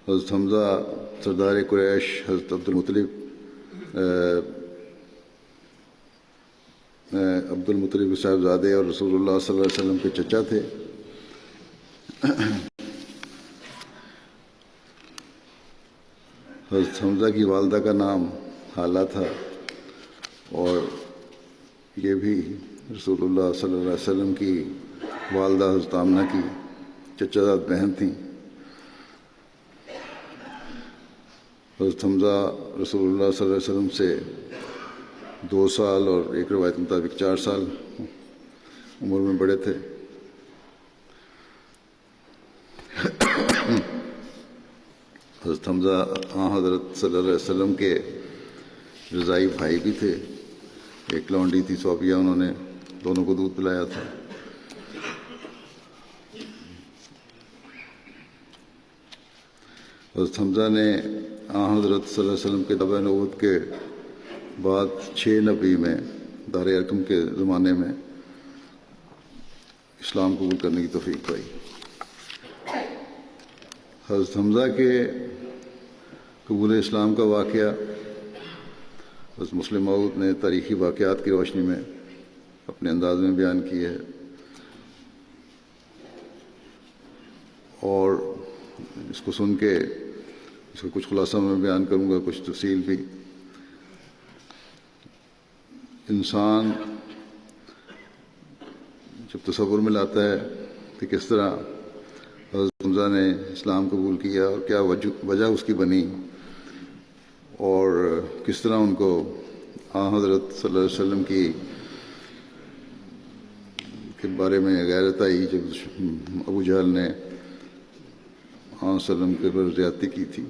حضرت حمزہ سردار قریش حضرت عبدالمطلب کے صاحبزادے اور رسول اللہ صلی اللہ علیہ وسلم کے چچا تھے۔ حضرت حمزہ کی والدہ کا نام حالہ تھا، اور یہ بھی رسول اللہ صلی اللہ علیہ وسلم کی والدہ حضرت آمنہ کی چچا زاد بہن تھیں۔ حضرت حمزہ رسول اللہ صلی اللہ علیہ وسلم سے 2 سال اور ایک روایت کے مطابق 4 سال عمر میں بڑے تھے۔ حضرت حمزہ حضرت صلی اللہ علیہ وسلم کے رضائی بھائی بھی تھے۔ ایک لونڈی تھی صوفیہ، انہوں نے دونوں کو دودھ پلایا تھا۔ حضرت حمزہ نے حضرت صلی اللہ علیہ وسلم کے دعویٰ نبوت کے بعد 6 نبی میں دار ارقم کے زمانے میں اسلام قبول کرنے کی توفیق پائی۔ حضرت حمزہ کے قبول اسلام کا واقعہ حضرت مسلم موعود نے تاریخی واقعات کی روشنی میں اپنے انداز میں بیان کی ہے، اور اس کو سن کے اس کا کچھ خلاصہ میں بیان کروں گا، کچھ تفصیل بھی۔ انسان جب تصور میں لاتا ہے کہ کس طرح حضرت حمزہ نے اسلام قبول کیا اور کیا وجہ اس کی بنی، اور کس طرح ان کو حضرت صلی اللہ علیہ وسلم کے بارے میں غیرت آئی جب ابو جہل نے وسلم کے پر زیادتی کی تھی۔